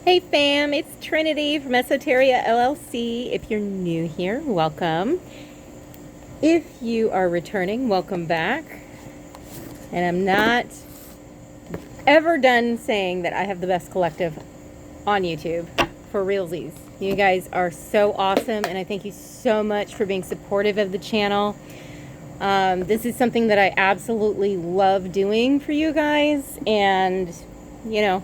Hey fam, it's Trinity from Esoteria LLC. If you're new here, welcome. If you are returning, welcome back. And I'm not ever done saying that I have the best collective on YouTube, for realsies. You guys are so awesome, and I thank you so much for being supportive of the channel. This is something that I absolutely love doing for you guys, and you know,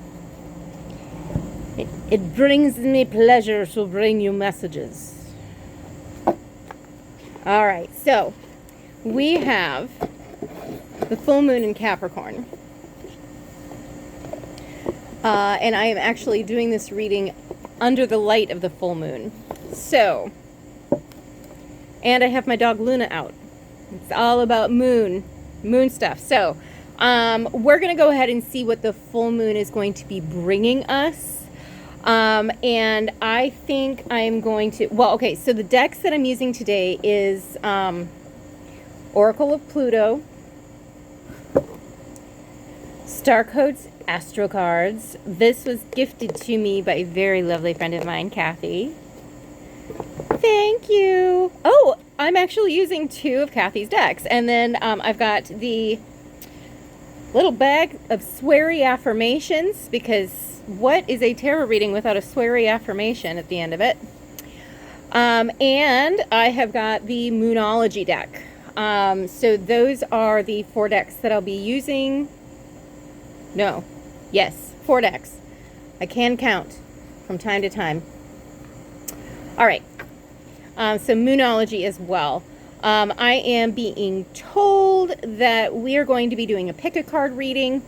it brings me pleasure to bring you messages. All right, so we have the full moon in Capricorn. And I am actually doing this reading under the light of the full moon. So, and I have my dog Luna out. It's all about moon stuff. So, we're going to go ahead and see what the full moon is going to be bringing us. And I think I'm going to, well, okay, so the decks that I'm using today is Oracle of Pluto, Star Codes Astro Cards. This was gifted to me by a very lovely friend of mine, Kathy. Thank you. Oh, I'm actually using two of Kathy's decks. And then I've got the little bag of sweary affirmations, because what is a tarot reading without a sweary affirmation at the end of it? And I have got the Moonology deck. So those are the 4 decks that I'll be using. No. Yes, 4 decks. I can count from time to time. All right. So Moonology as well. I am being told that we are going to be doing a pick a card reading.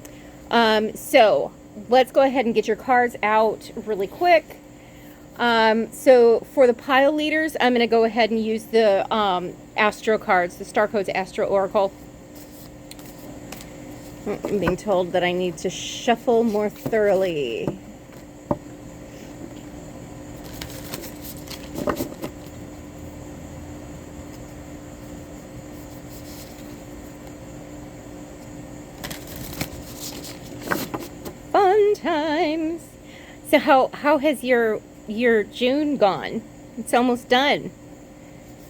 So let's go ahead and get your cards out really quick. So for the pile leaders, I'm going to go ahead and use the Astro cards, the Star Codes Astro Oracle. I'm being told that I need to shuffle more thoroughly. Fun times. So how has your June gone? It's almost done.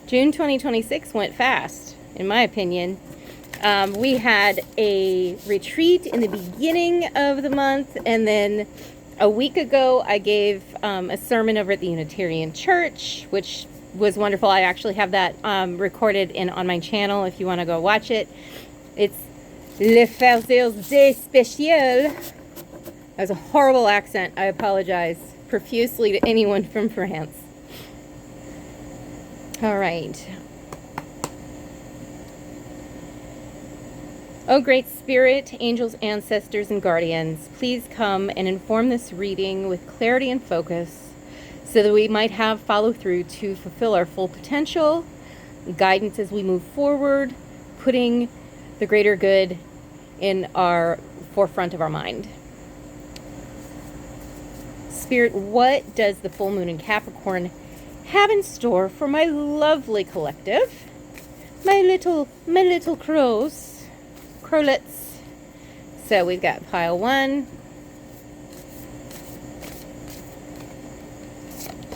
June 2026 went fast, in my opinion. We had a retreat in the beginning of the month, and then a week ago I gave a sermon over at the Unitarian Church, which was wonderful. I actually have that recorded on my channel if you want to go watch it. It's Le Farceurs des Spéciaux. That was a horrible accent. I apologize profusely to anyone from France. All right. Oh, great spirit, angels, ancestors, and guardians, please come and inform this reading with clarity and focus so that we might have follow through to fulfill our full potential, guidance as we move forward, putting the greater good in our forefront of our mind. Spirit, what does the full moon in Capricorn have in store for my lovely collective? My little crowlets. So we've got pile 1,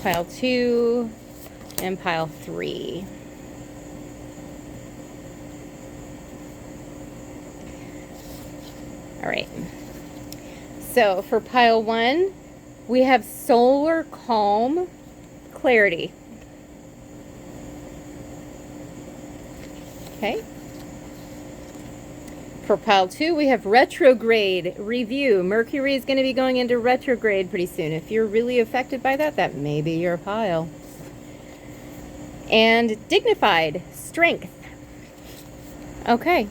pile 2, and pile 3. All right. So for pile 1, we have solar calm, clarity. Okay. For pile 2, we have retrograde review. Mercury is going to be going into retrograde pretty soon. If you're really affected by that, that may be your pile. And dignified strength. Okay.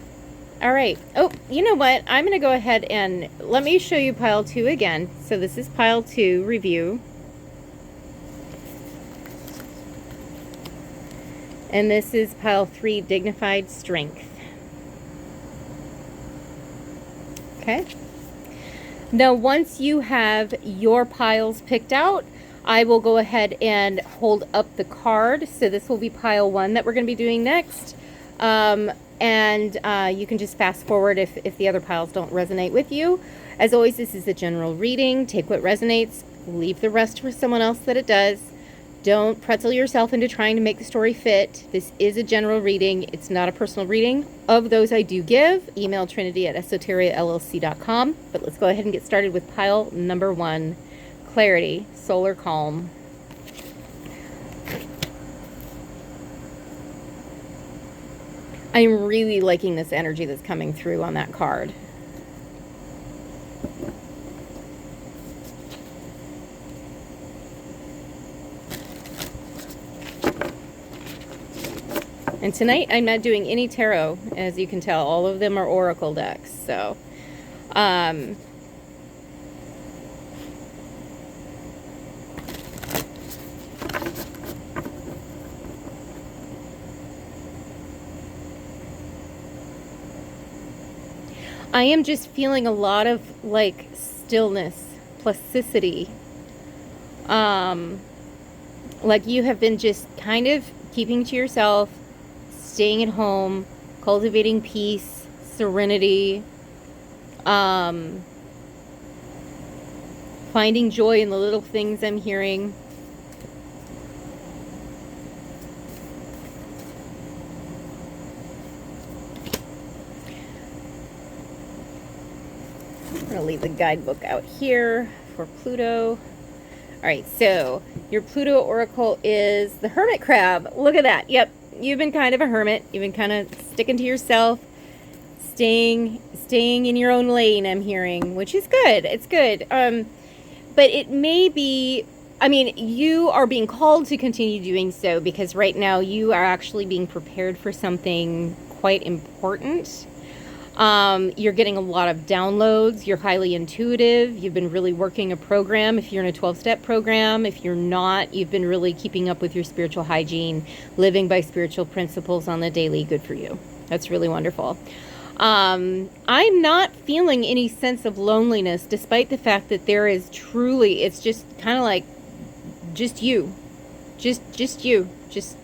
All right. Oh, you know what? I'm going to go ahead and let me show you pile 2 again. So this is pile 2 review. And this is pile 3 dignified strength. Okay. Now, once you have your piles picked out, I will go ahead and hold up the card. So this will be pile 1 that we're going to be doing next. And you can just fast forward if the other piles don't resonate with you. As always, this is a general reading. Take what resonates, Leave the rest for someone else that it does. Don't pretzel yourself into trying to make the story fit. This is a general reading. It's not a personal reading. Of those I do give, email trinity@esoteriallc.com. But let's go ahead and get started with pile number 1, clarity, solar calm. I'm really liking this energy that's coming through on that card. And tonight I'm not doing any tarot, as you can tell. All of them are oracle decks. So, I am just feeling a lot of like stillness, plasticity. Like you have been just kind of keeping to yourself, staying at home, cultivating peace, serenity, finding joy in the little things I'm hearing. I'm going to leave the guidebook out here for Pluto. All right, so your Pluto oracle is the Hermit Crab. Look at that. Yep. You've been kind of a hermit. You've been kind of sticking to yourself, staying in your own lane, I'm hearing, which is good. It's good. But it may be, I mean, you are being called to continue doing so because right now you are actually being prepared for something quite important. You're getting a lot of downloads. You're highly intuitive. You've been really working a program. If you're in a 12-step program, if you're not, you've been really keeping up with your spiritual hygiene, living by spiritual principles on the daily. Good for you. That's really wonderful. I'm not feeling any sense of loneliness, despite the fact that there is truly, it's just kind of like just you, just you, just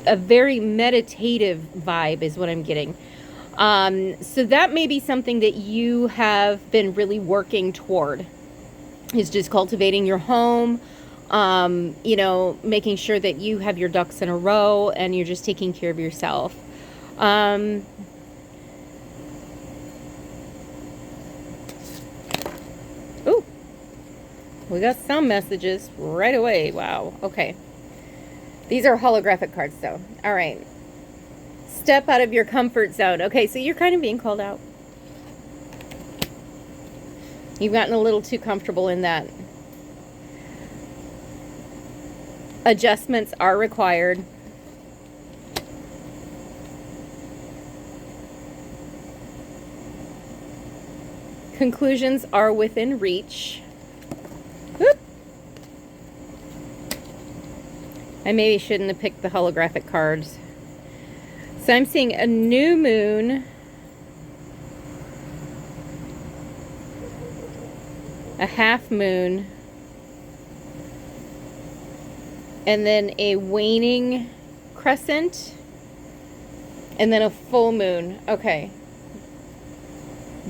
a very meditative vibe is what I'm getting. So that may be something that you have been really working toward, is just cultivating your home, you know, making sure that you have your ducks in a row and you're just taking care of yourself. Ooh, we got some messages right away. Wow. Okay. These are holographic cards, though. All right. Step out of your comfort zone. Okay, so you're kind of being called out. You've gotten a little too comfortable in that. Adjustments are required. Conclusions are within reach. Whoop. I maybe shouldn't have picked the holographic cards. So I'm seeing a new moon, a half moon, and then a waning crescent, and then a full moon. Okay.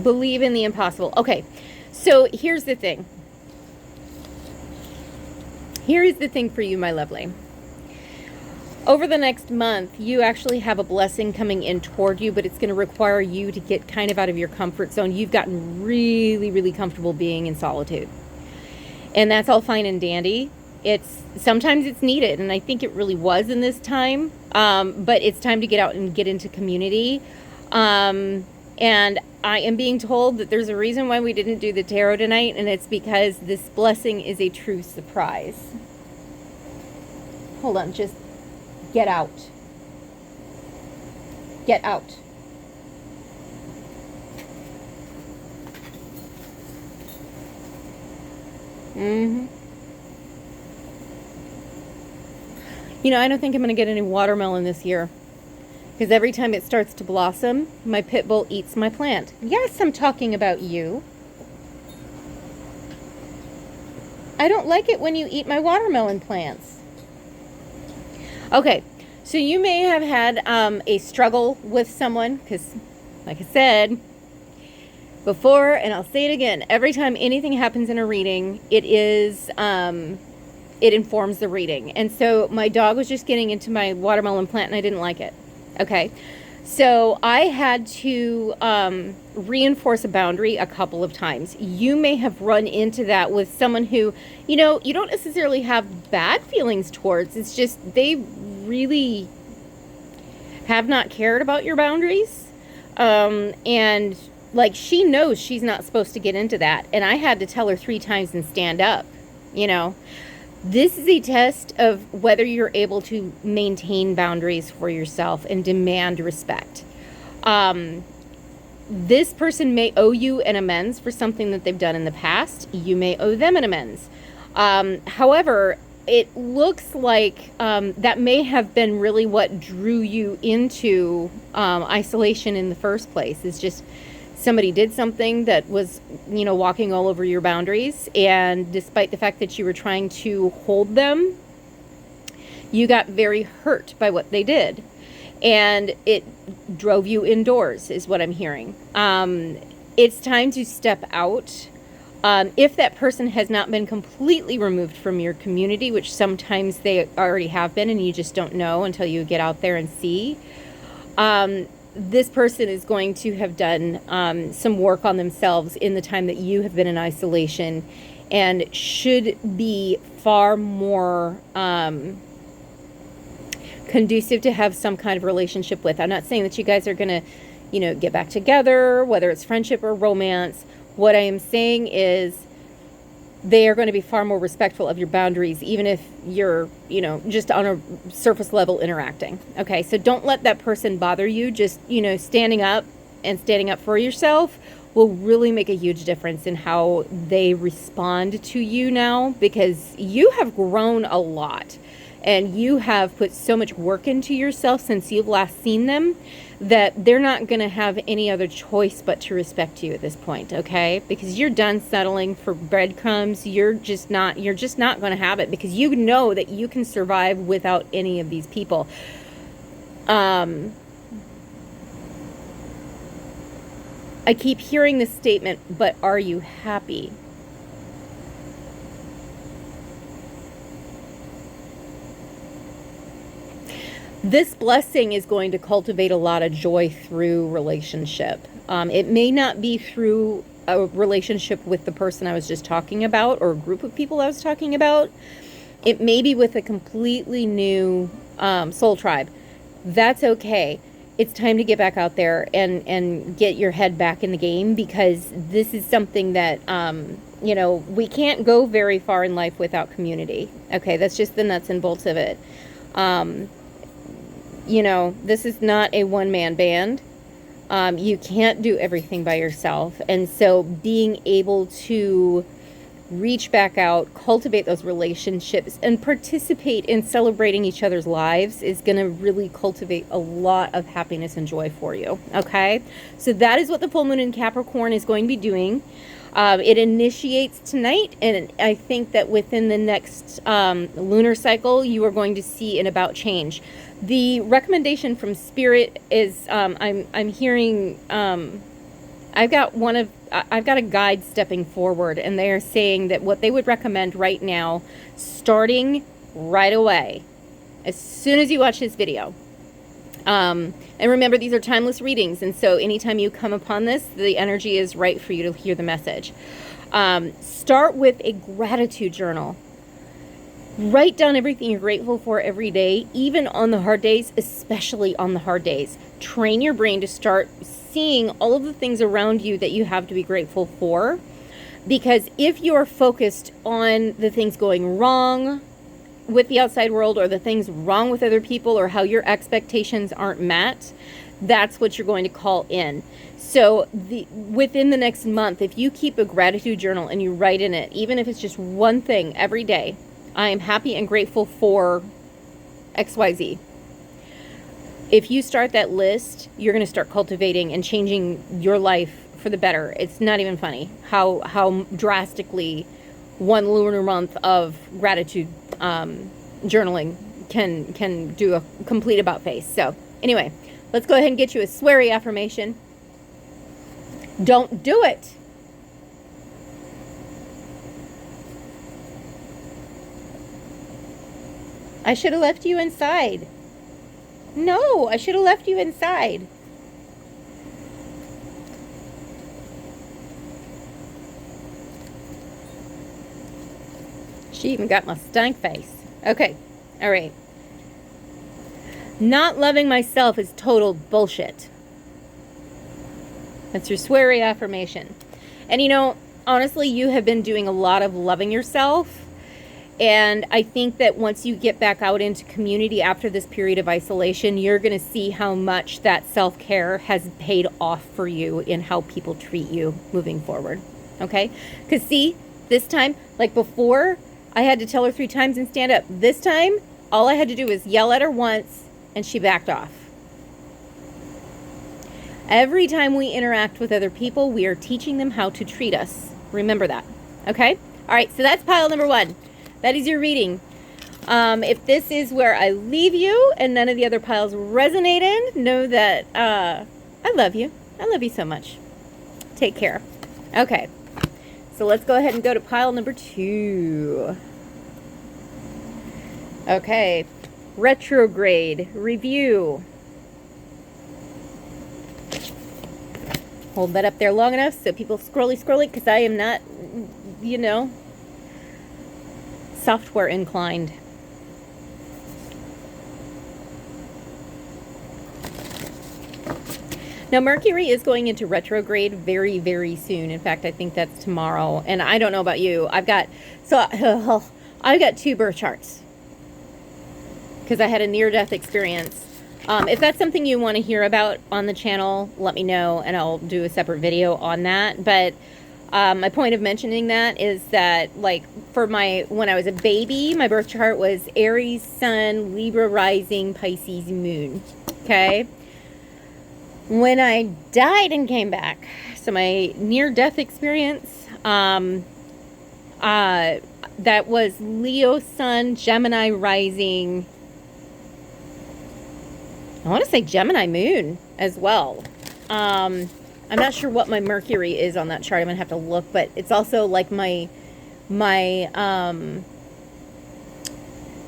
Believe in the impossible. Okay. So here's the thing. Here is the thing for you, my lovely. Over the next month, you actually have a blessing coming in toward you, but it's going to require you to get kind of out of your comfort zone. You've gotten really, really comfortable being in solitude. And that's all fine and dandy. Sometimes it's needed, and I think it really was in this time. But it's time to get out and get into community. And I am being told that there's a reason why we didn't do the tarot tonight, and it's because this blessing is a true surprise. Hold on, just get out. Get out. Mm-hmm. You know, I don't think I'm going to get any watermelon this year. Because every time it starts to blossom, my pit bull eats my plant. Yes, I'm talking about you. I don't like it when you eat my watermelon plants. Okay, so you may have had a struggle with someone, because, like I said, before, and I'll say it again, every time anything happens in a reading, it is, it informs the reading. And so my dog was just getting into my watermelon plant and I didn't like it. Okay. So I had to reinforce a boundary a couple of times. You may have run into that with someone who, you know, you don't necessarily have bad feelings towards. It's just they really have not cared about your boundaries. And like, she knows she's not supposed to get into that. And I had to tell her 3 times and stand up, you know. This is a test of whether you're able to maintain boundaries for yourself and demand respect. This person may owe you an amends for something that they've done in the past. You may owe them an amends. However, it looks like that may have been really what drew you into isolation in the first place. It's just somebody did something that was, you know, walking all over your boundaries, and despite the fact that you were trying to hold them, you got very hurt by what they did, and it drove you indoors, is what I'm hearing. It's time to step out. If that person has not been completely removed from your community, which sometimes they already have been and you just don't know until you get out there and see, this person is going to have done some work on themselves in the time that you have been in isolation, and should be far more conducive to have some kind of relationship with. I'm not saying that you guys are going to, you know, get back together, whether it's friendship or romance. What I am saying is they are going to be far more respectful of your boundaries, even if you're, you know, just on a surface level interacting. Okay, so don't let that person bother you. Just, you know, standing up for yourself will really make a huge difference in how they respond to you now, because you have grown a lot and you have put so much work into yourself since you've last seen them, that they're not going to have any other choice but to respect you at this point, okay? Because you're done settling for breadcrumbs. You're just not going to have it, because you know that you can survive without any of these people. I keep hearing this statement, but are you happy? This blessing is going to cultivate a lot of joy through relationship. It may not be through a relationship with the person I was just talking about, or a group of people I was talking about. It may be with a completely new soul tribe. That's okay. It's time to get back out there and get your head back in the game, because this is something that, you know, we can't go very far in life without community. Okay, that's just the nuts and bolts of it. You know, this is not a one-man band. You can't do everything by yourself. And so being able to reach back out, cultivate those relationships, and participate in celebrating each other's lives is going to really cultivate a lot of happiness and joy for you. Okay? So that is what the full moon in Capricorn is going to be doing. It initiates tonight, and I think that within the next lunar cycle, you are going to see an about change. The recommendation from Spirit is, I'm hearing, I've got a guide stepping forward, and they are saying that what they would recommend right now, starting right away, as soon as you watch this video. And remember, these are timeless readings, and so anytime you come upon this, the energy is right for you to hear the message. Start with a gratitude journal. Write down everything you're grateful for every day, even on the hard days, especially on the hard days. Train your brain to start seeing all of the things around you that you have to be grateful for, because if you're focused on the things going wrong with the outside world, or the things wrong with other people, or how your expectations aren't met, that's what you're going to call in. So within the next month, if you keep a gratitude journal and you write in it, even if it's just one thing every day, I am happy and grateful for XYZ. If you start that list, you're going to start cultivating and changing your life for the better. It's not even funny how drastically one lunar month of gratitude journaling can do a complete about face. So anyway, let's go ahead and get you a sweary affirmation. Don't do it. I should have left you inside. No, I should have left you inside. She even got my stank face. Okay, all right. Not loving myself is total bullshit. That's your sweary affirmation. And you know, honestly, you have been doing a lot of loving yourself. And I think that once you get back out into community after this period of isolation, you're going to see how much that self-care has paid off for you in how people treat you moving forward. Okay? Because see, this time, like before, I had to tell her 3 times and stand up. This time, all I had to do was yell at her once and she backed off. Every time we interact with other people, we are teaching them how to treat us. Remember that. Okay? All right, so that's pile number 1. That is your reading. If this is where I leave you and none of the other piles resonated, know that I love you. I love you so much. Take care. Okay. So let's go ahead and go to pile number 2. Okay. Retrograde. Review. Hold that up there long enough so people scrolly, because I am not, you know, software inclined. Now, Mercury is going into retrograde very, very soon. In fact, I think that's tomorrow. And I don't know about you. I've got 2 birth charts because I had a near-death experience. If that's something you want to hear about on the channel, let me know and I'll do a separate video on that. But my point of mentioning that is that, like, when I was a baby, my birth chart was Aries, Sun, Libra, Rising, Pisces, Moon. Okay? When I died and came back, so my near-death experience, that was Leo, Sun, Gemini, Rising. I want to say Gemini, Moon as well. I'm not sure what my Mercury is on that chart. I'm going to have to look, but it's also like my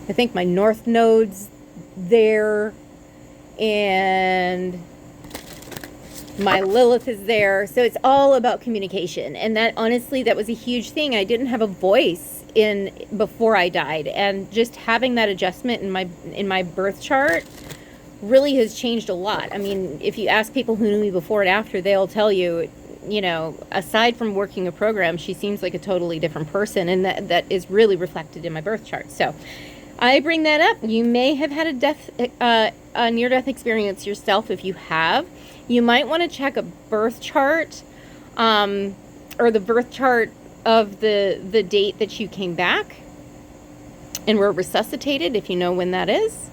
I think my North Node's there, and my Lilith is there. So it's all about communication. And that, honestly, that was a huge thing. I didn't have a voice before I died. And just having that adjustment in my birth chart really has changed a lot. I mean, if you ask people who knew me before and after, they'll tell you, you know, aside from working a program, she seems like a totally different person, and that is really reflected in my birth chart. So I bring that up. You may have had a near-death experience yourself. If you have, you might want to check a birth chart, or the birth chart of the date that you came back and were resuscitated, if you know when that is.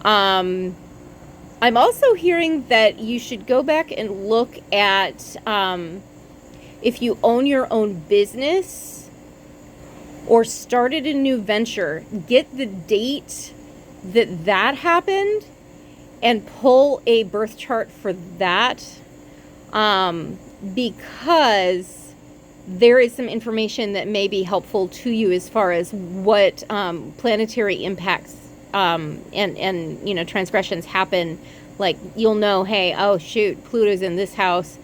I'm also hearing that you should go back and look at if you own your own business or started a new venture, get the date that happened and pull a birth chart for that, because there is some information that may be helpful to you as far as what planetary impacts and you know, transgressions happen. Like, you'll know, hey, oh shoot, Pluto's in this house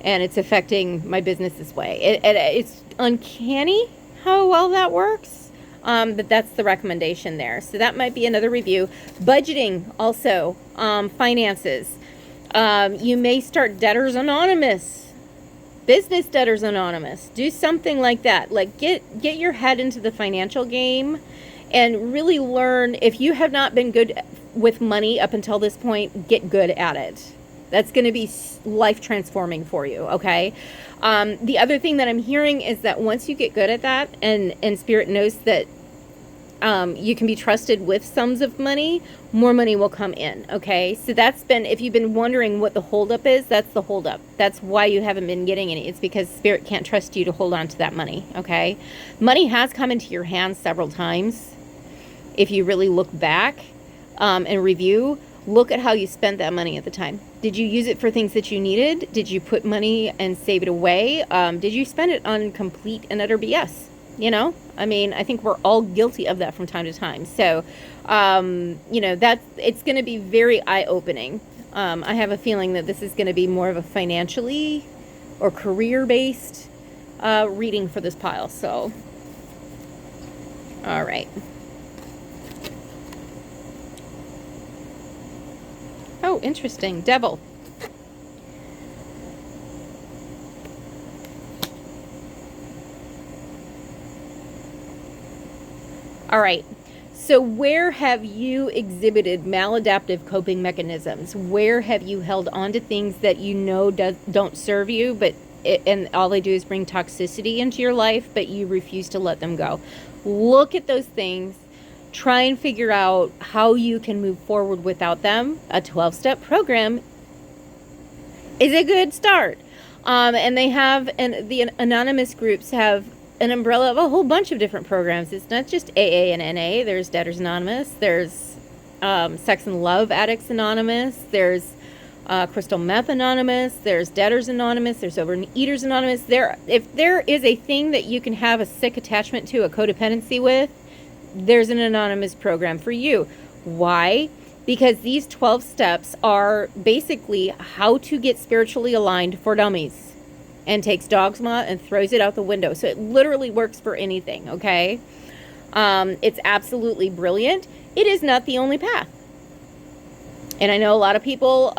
and it's affecting my business this way. It's uncanny how well that works, but that's the recommendation there. So that might be another review. Budgeting also, finances. You may start Debtors Anonymous, Business Debtors Anonymous. Do something like that. Like, get your head into the financial game and really learn. If you have not been good with money up until this point, get good at it. That's going to be life transforming for you, okay? The other thing that I'm hearing is that once you get good at that, and Spirit knows that you can be trusted with sums of money, more money will come in, okay? So that's been, if you've been wondering what the holdup is, that's the holdup. That's why you haven't been getting any. It's because Spirit can't trust you to hold on to that money, okay? Money has come into your hands several times. If you really look back and review, look at how you spent that money at the time. Did you use it for things that you needed? Did you put money and save it away? Did you spend it on complete and utter BS? You know, I mean, I think we're all guilty of that from time to time. So, you know, it's going to be very eye-opening. I have a feeling that this is going to be more of a financially or career-based reading for this pile. So, all right. Oh, interesting. Devil. All right. So where have you exhibited maladaptive coping mechanisms? Where have you held on to things that you know don't serve you, and all they do is bring toxicity into your life, but you refuse to let them go? Look at those things. Try and figure out how you can move forward without them. A 12-step program is a good start. And they have, and the anonymous groups have an umbrella of a whole bunch of different programs. It's not just AA and NA. There's Debtors Anonymous. There's Sex and Love Addicts Anonymous. There's Crystal Meth Anonymous. There's Debtors Anonymous. There's Overeaters Anonymous. If there is a thing that you can have a sick attachment to, a codependency with, there's an anonymous program for you. Why? Because these 12 steps are basically how to get spiritually aligned for dummies, and takes dogma and throws it out the window. So it literally works for anything, okay? It's absolutely brilliant. It is not the only path. And I know a lot of people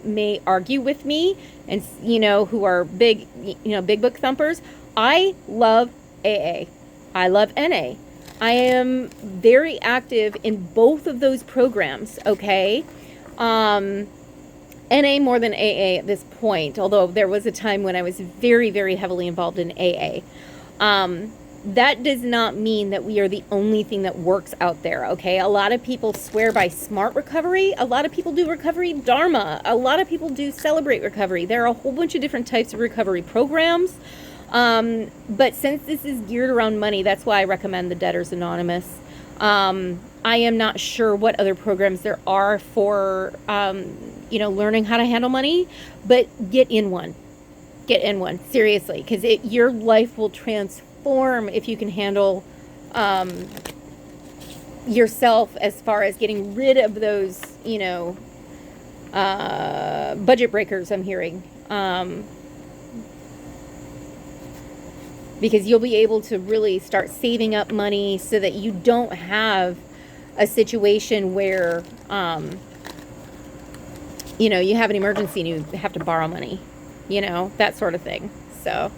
may argue with me, and you know, who are big, you know, big book thumpers. I love AA. I love NA. I am very active in both of those programs, okay? NA more than AA at this point, although there was a time when I was very, very heavily involved in AA. That does not mean that we are the only thing that works out there, okay? A lot of people swear by smart recovery. A lot of people do recovery dharma. A lot of people do celebrate recovery. There are a whole bunch of different types of recovery programs. But since this is geared around money, that's why I recommend the Debtors Anonymous. I am not sure what other programs there are for, you know, learning how to handle money, but get in one. Get in one, seriously, because your life will transform if you can handle yourself as far as getting rid of those, you know, budget breakers I'm hearing. Because you'll be able to really start saving up money so that you don't have a situation where, you know, you have an emergency and you have to borrow money, you know, that sort of thing. So,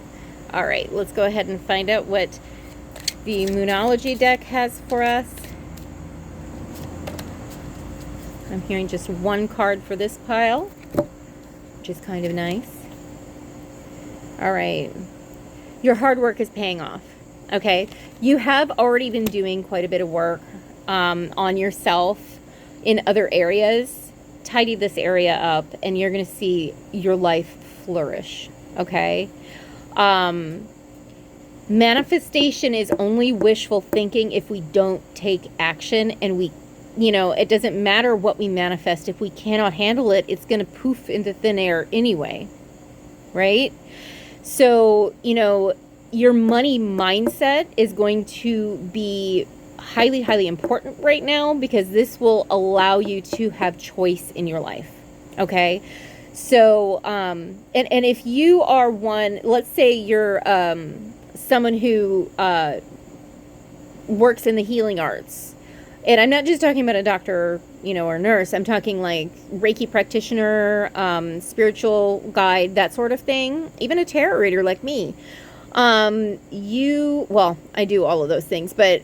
all right, let's go ahead and find out what the Moonology deck has for us. I'm hearing just one card for this pile, which is kind of nice. All right. Your hard work is paying off, okay? You have already been doing quite a bit of work on yourself in other areas. Tidy this area up, and you're going to see your life flourish, okay? Manifestation is only wishful thinking if we don't take action, and we, you know, it doesn't matter what we manifest. If we cannot handle it, it's going to poof into thin air anyway, right? So, you know, your money mindset is going to be highly, highly important right now, because this will allow you to have choice in your life. Okay. So, and if you are one, let's say you're, someone who, works in the healing arts, and I'm not just talking about a doctor, you know, or nurse. I'm talking like Reiki practitioner, spiritual guide, that sort of thing. Even a tarot reader like me. Well, I do all of those things, but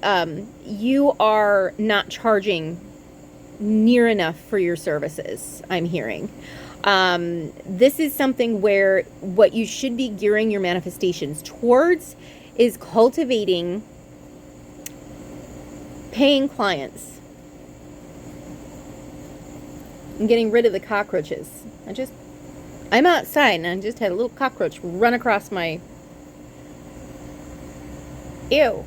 you are not charging near enough for your services, I'm hearing. This is something where what you should be gearing your manifestations towards is cultivating paying clients and getting rid of the cockroaches. I'm outside and I just had a little cockroach run across my... Ew.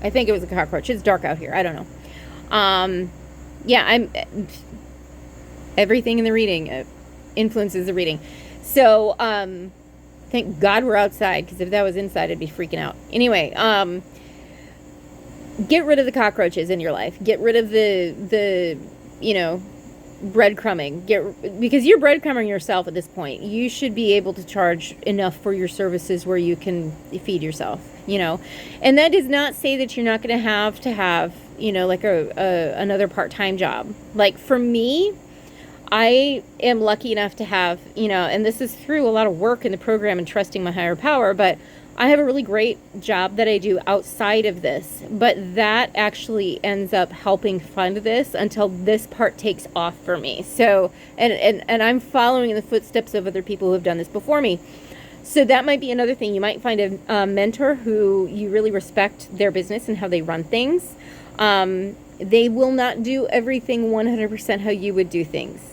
I think it was a cockroach. It's dark out here. I don't know. Yeah, everything in the reading, influences the reading. So, thank God we're outside, because if that was inside, I'd be freaking out. Anyway, get rid of the cockroaches in your life. Get rid of the breadcrumbing. Because you're breadcrumbing yourself at this point. You should be able to charge enough for your services where you can feed yourself, And that does not say that you're not going to have, like another part-time job. Like for me, I am lucky enough to have, and this is through a lot of work in the program and trusting my higher power, but I have a really great job that I do outside of this, but that actually ends up helping fund this until this part takes off for me. So, and I'm following in the footsteps of other people who have done this before me. So that might be another thing. You might find a mentor who you really respect their business and how they run things. They will not do everything 100% how you would do things.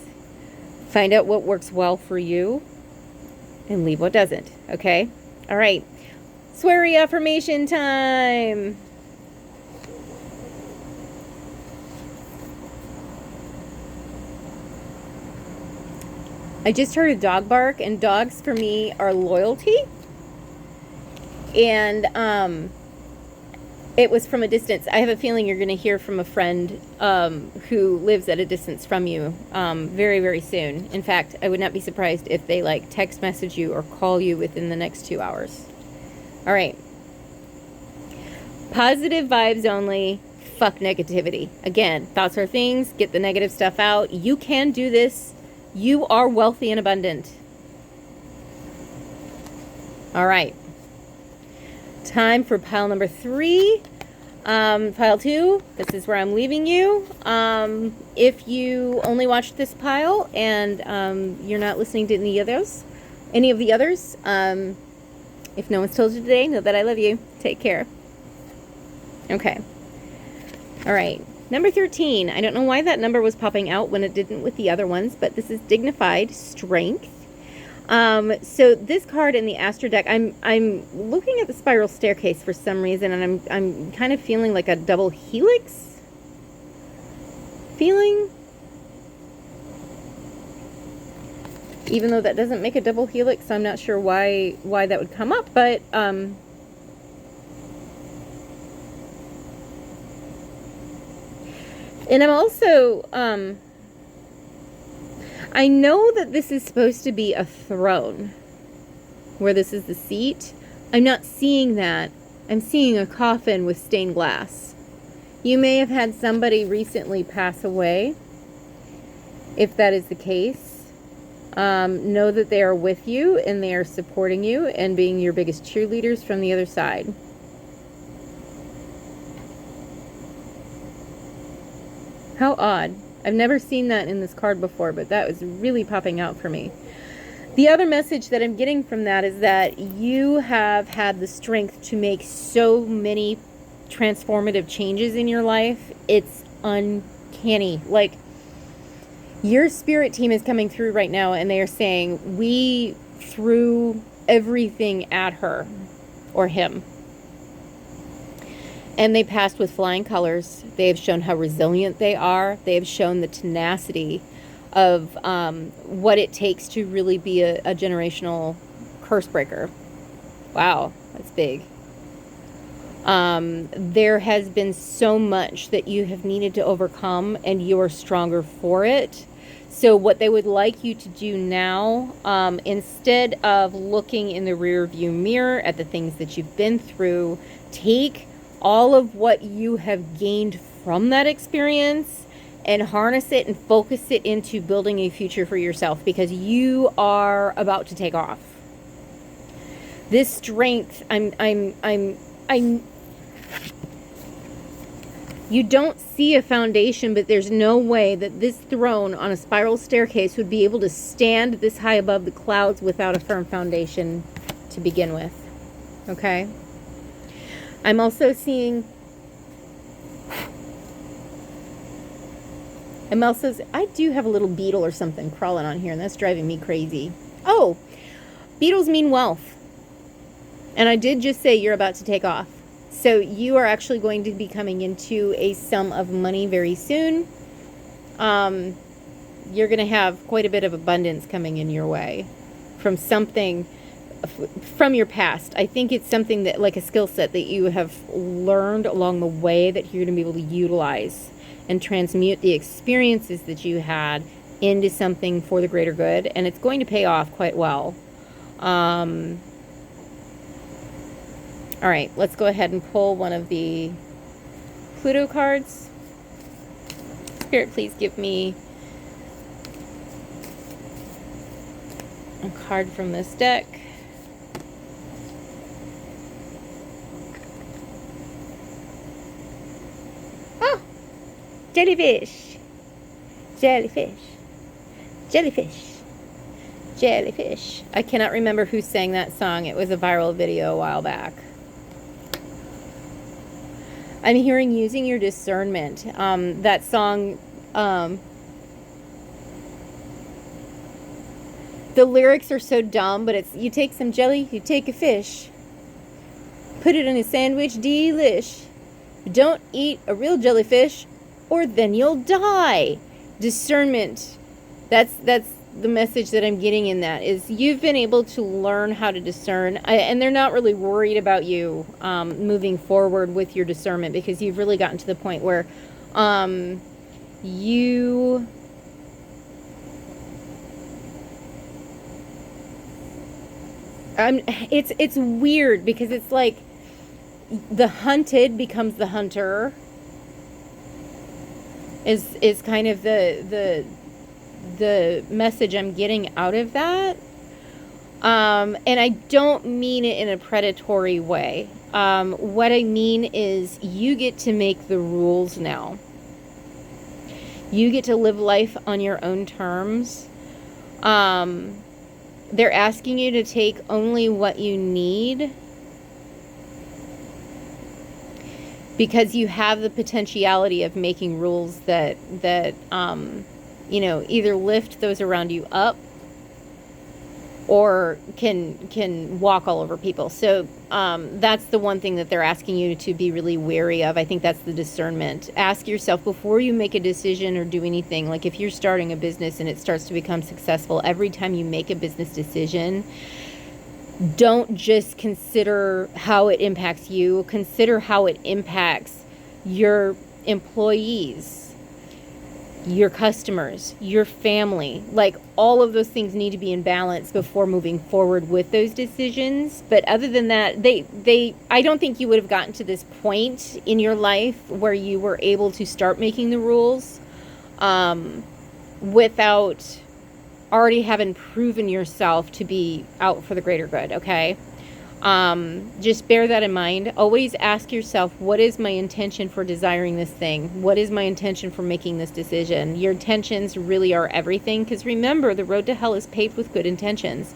Find out what works well for you and leave what doesn't. Okay? All right. Sweary affirmation time. I just heard a dog bark, and dogs for me are loyalty. And it was from a distance. I have a feeling you're going to hear from a friend who lives at a distance from you very, very soon. In fact, I would not be surprised if they text message you or call you within the next 2 hours. All right. Positive vibes only. Fuck negativity. Again, thoughts are things. Get the negative stuff out. You can do this. You are wealthy and abundant. All right. Time for pile number 3. Pile 2, this is where I'm leaving you. If you only watched this pile and you're not listening to any of the others, if no one's told you today, know that I love you. Take care. Okay. All right. Number 13. I don't know why that number was popping out when it didn't with the other ones, but this is dignified strength. So this card in the Astro deck, I'm looking at the spiral staircase for some reason, and I'm kind of feeling like a double helix feeling. Even though that doesn't make a double helix, I'm not sure why that would come up, but and I'm also I know that this is supposed to be a throne, where this is the seat. I'm not seeing that. I'm seeing a coffin with stained glass. You may have had somebody recently pass away. If that is the case, know that they are with you and they are supporting you and being your biggest cheerleaders from the other side. How odd. I've never seen that in this card before, but that was really popping out for me. The other message that I'm getting from that is that you have had the strength to make so many transformative changes in your life. It's uncanny. Like, your spirit team is coming through right now, and they are saying, we threw everything at her or him. And they passed with flying colors. They have shown how resilient they are. They have shown the tenacity of what it takes to really be a generational curse breaker. Wow, that's big. There has been so much that you have needed to overcome, and you are stronger for it. So what they would like you to do now, instead of looking in the rear view mirror at the things that you've been through, take all of what you have gained from that experience and harness it and focus it into building a future for yourself, because you are about to take off. This strength, you don't see a foundation, but there's no way that this throne on a spiral staircase would be able to stand this high above the clouds without a firm foundation to begin with. Okay? I'm also seeing, I do have a little beetle or something crawling on here, and that's driving me crazy. Oh, beetles mean wealth. And I did just say you're about to take off. So you are actually going to be coming into a sum of money very soon. you're going to have quite a bit of abundance coming in your way from something from your past. I think it's something that, like a skill set that you have learned along the way, that you're going to be able to utilize and transmute the experiences that you had into something for the greater good, and it's going to pay off quite well. All right, let's go ahead and pull one of the Pluto cards. Spirit, please give me a card from this deck. Oh, jellyfish, jellyfish, jellyfish, jellyfish. I cannot remember who sang that song. It was a viral video a while back. I'm hearing using your discernment. That song, the lyrics are so dumb, but it's, you take some jelly, you take a fish, put it in a sandwich, delish. Don't eat a real jellyfish, or then you'll die. Discernment. That's the message that I'm getting in that, is you've been able to learn how to discern, and they're not really worried about you moving forward with your discernment, because you've really gotten to the point where it's weird, because it's like the hunted becomes the hunter, is kind of the message I'm getting out of that. And I don't mean it in a predatory way. What I mean is, you get to make the rules now. You get to live life on your own terms. They're asking you to take only what you need, because you have the potentiality of making rules that you know, either lift those around you up, or can walk all over people. So that's the one thing that they're asking you to be really wary of. I think that's the discernment. Ask yourself before you make a decision or do anything. Like if you're starting a business and it starts to become successful, every time you make a business decision, don't just consider how it impacts you. Consider how it impacts your employees, your customers, your family. Like, all of those things need to be in balance before moving forward with those decisions. But other than that, I don't think you would have gotten to this point in your life where you were able to start making the rules without already having proven yourself to be out for the greater good. Okay, just bear that in mind. Always ask yourself, what is my intention for desiring this thing? What is my intention for making this decision? Your intentions really are everything, because remember, the road to hell is paved with good intentions,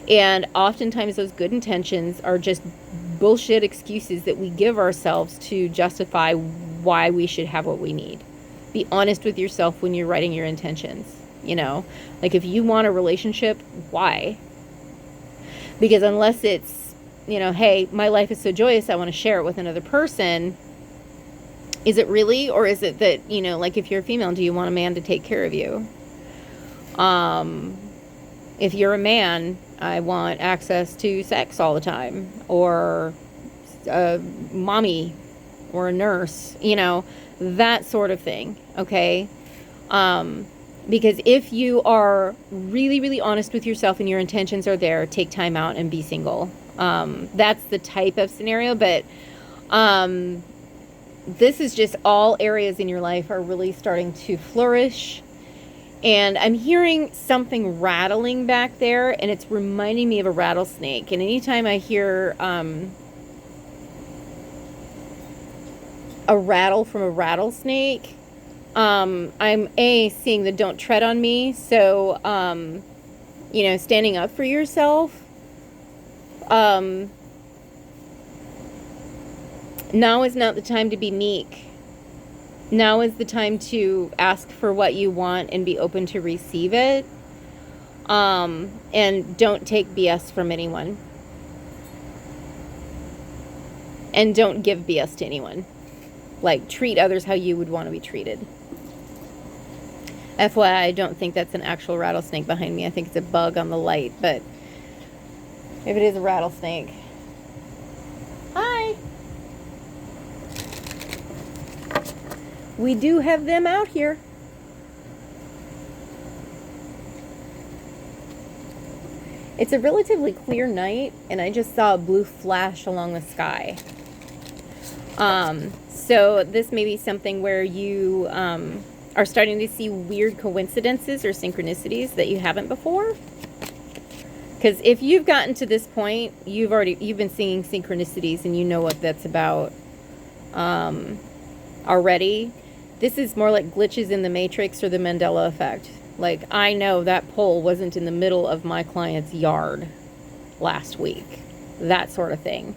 and oftentimes those good intentions are just bullshit excuses that we give ourselves to justify why we should have what we need. Be honest with yourself when you're writing your intentions. You know, like if you want a relationship, why? Because unless it's, you know, hey, my life is so joyous, I want to share it with another person. Is it really? Or is it that, you know, like if you're a female, do you want a man to take care of you? If you're a man, I want access to sex all the time, or a mommy, or a nurse, you know, that sort of thing. Okay. Because if you are really, really honest with yourself and your intentions are there, take time out and be single. That's the type of scenario. But this is just all areas in your life are really starting to flourish. And I'm hearing something rattling back there, and it's reminding me of a rattlesnake. And anytime I hear a rattle from a rattlesnake, I'm seeing the don't tread on me. So, you know, standing up for yourself. Now is not the time to be meek. Now is the time to ask for what you want and be open to receive it. And don't take BS from anyone. And don't give BS to anyone. Like, treat others how you would want to be treated. FYI, I don't think that's an actual rattlesnake behind me. I think it's a bug on the light, but if it is a rattlesnake. Hi! We do have them out here. It's a relatively clear night, and I just saw a blue flash along the sky. So this may be something where you are starting to see weird coincidences or synchronicities that you haven't before. Because if you've gotten to this point, you've been seeing synchronicities and you know what that's about already. This is more like glitches in the Matrix or the Mandela effect. Like, I know that pole wasn't in the middle of my client's yard last week. That sort of thing.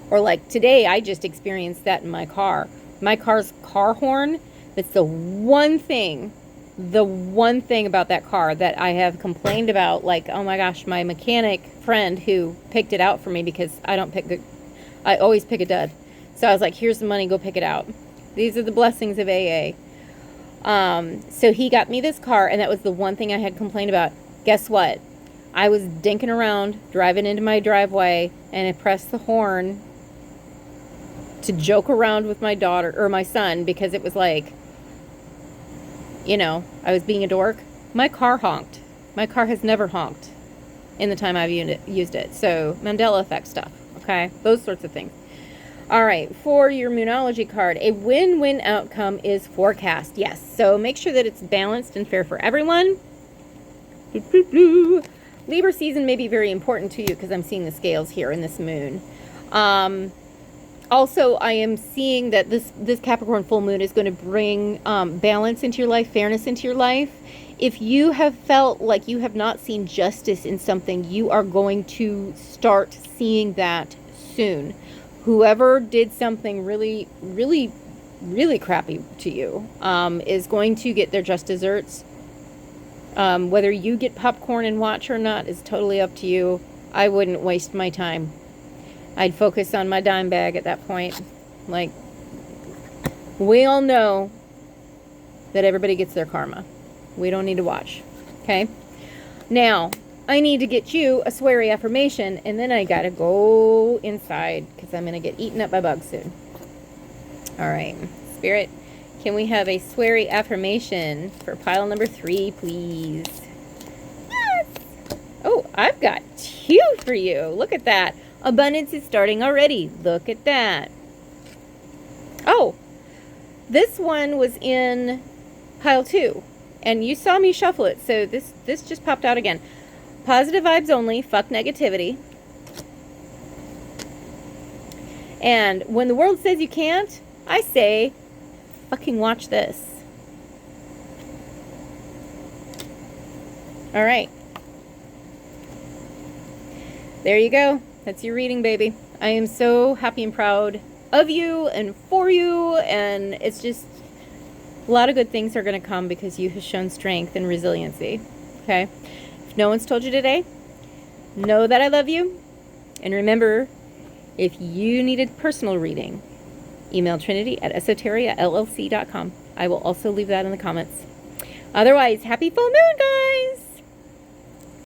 Or like today, I just experienced that in my car. My car's car horn, that's the one thing about that car that I have complained about. Like, oh my gosh, my mechanic friend who picked it out for me, because I always pick a dud. So I was like, here's the money, go pick it out. These are the blessings of AA. So he got me this car, and that was the one thing I had complained about. Guess what? I was dinking around, driving into my driveway, and I pressed the horn to joke around with my daughter, or my son, because it was like, you know, I was being a dork. My car honked. My car has never honked in the time I've used it. So, Mandela effect stuff, okay? Those sorts of things. All right, for your Moonology card, a win-win outcome is forecast. Yes, so make sure that it's balanced and fair for everyone. Libra season may be very important to you because I'm seeing the scales here in this moon. Also, I am seeing that this Capricorn full moon is going to bring balance into your life, fairness into your life. If you have felt like you have not seen justice in something, you are going to start seeing that soon. Whoever did something really, really, really crappy to you is going to get their just desserts. Whether you get popcorn and watch or not is totally up to you. I wouldn't waste my time. I'd focus on my dime bag at that point. Like, we all know that everybody gets their karma. We don't need to watch. Okay? Now, I need to get you a sweary affirmation, and then I gotta go inside because I'm gonna get eaten up by bugs soon. All right, Spirit, can we have a sweary affirmation for pile number 3, please? Yes! Oh, I've got 2 for you. Look at that. Abundance is starting already. Look at that. Oh, this one was in pile 2, and you saw me shuffle it, so this just popped out again. Positive vibes only, fuck negativity. And when the world says you can't, I say, fucking watch this. All right. There you go. That's your reading, baby. I am so happy and proud of you and for you, and it's just a lot of good things are going to come because you have shown strength and resiliency. Okay? If no one's told you today, know that I love you. And remember, if you needed personal reading, email Trinity@esoteriallc.com. I will also leave that in the comments. Otherwise, happy full moon, guys!